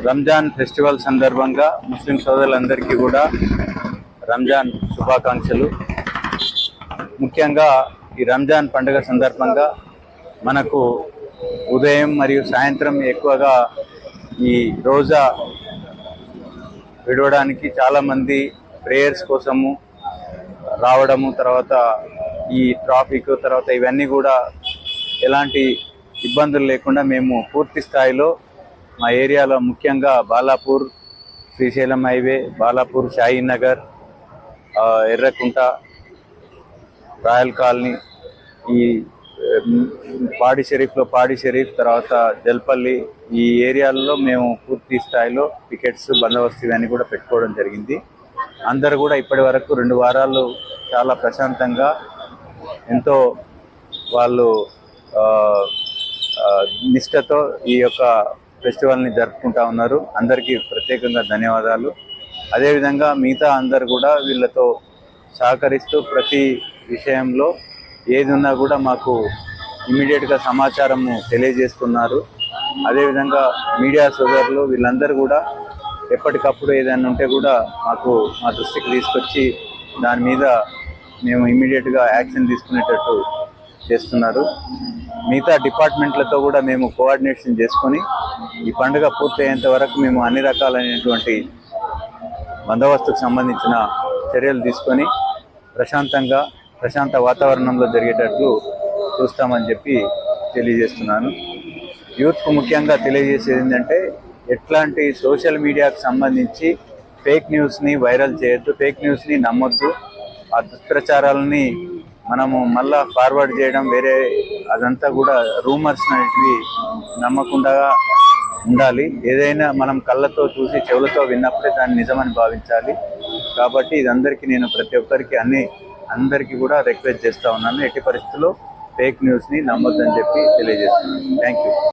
Ramzan festival సందర్భంగా ముస్లిం సోదరులందరికీ కూడా రంజాన్ శుభాకాంక్షలు. ముఖ్యంగా ఈ రంజాన్ పండుగ సందర్భంగా మనకు ఉదయం మరియు సాయంత్రం ఎక్కువగా ఈ రోజా విడవడానికి చాలామంది ప్రేయర్స్ కోసము రావడము, తర్వాత ఈ ట్రాఫిక్, తర్వాత ఇవన్నీ కూడా ఎలాంటి ఇబ్బందులు లేకుండా మేము పూర్తి స్థాయిలో మా ఏరియాలో ముఖ్యంగా Balapur, Srisailam highway, Balapur, Shaheennagar, Errakunta, Royal Colony, ఈ పాడి షరీఫ్, తర్వాత జల్పల్లి, ఈ ఏరియాల్లో మేము పూర్తి స్థాయిలో పికెట్స్, బందోబస్తు ఇవన్నీ కూడా పెట్టుకోవడం జరిగింది. అందరూ కూడా ఇప్పటి వరకు 2 వారాలు చాలా ప్రశాంతంగా ఎంతో వాళ్ళు నిష్ఠతో ఈ యొక్క ఫెస్టివల్ని జరుపుకుంటా ఉన్నారు. అందరికీ ప్రత్యేకంగా ధన్యవాదాలు. అదేవిధంగా మిగతా అందరు కూడా వీళ్ళతో సహకరిస్తూ ప్రతి విషయంలో ఏది ఉన్నా కూడా మాకు ఇమీడియట్గా సమాచారము తెలియజేస్తున్నారు. అదేవిధంగా మీడియా సోదరులు వీళ్ళందరూ కూడా ఎప్పటికప్పుడు ఏదైనా ఉంటే కూడా మా దృష్టికి తీసుకొచ్చి దాని మీద మేము ఇమీడియట్గా యాక్షన్ తీసుకునేటట్టు చేస్తున్నారు. మిగతా డిపార్ట్మెంట్లతో కూడా మేము కోఆర్డినేషన్ చేసుకొని ఈ పండుగ పూర్తయ్యేంత వరకు మేము అన్ని రకాలైనటువంటి బందోబస్తుకు సంబంధించిన చర్యలు తీసుకొని ప్రశాంత వాతావరణంలో జరిగేటట్లు చూస్తామని చెప్పి తెలియజేస్తున్నాను. యూత్కు ముఖ్యంగా తెలియజేసేది ఏంటంటే, ఎట్లాంటి సోషల్ మీడియాకు సంబంధించి ఫేక్ న్యూస్ని వైరల్ చేయొద్దు, ఫేక్ న్యూస్ని నమ్మొద్దు. ఆ దుష్ప్రచారాలని మనము మళ్ళా ఫార్వర్డ్ చేయడం, అదంతా కూడా రూమర్స్ అనేటివి నమ్మకుండా ఉండాలి. ఏదైనా మనం కళ్ళతో చూసి చెవులతో విన్నప్పుడే దాన్ని నిజమని భావించాలి. కాబట్టి ఇదందరికీ నేను ప్రతి ఒక్కరికి అందరికీ కూడా రిక్వెస్ట్ చేస్తూ ఉన్నాను. ఎట్టి పరిస్థితుల్లో ఫేక్ న్యూస్ని నమ్మొద్దని చెప్పి తెలియజేస్తున్నాను. Thank you.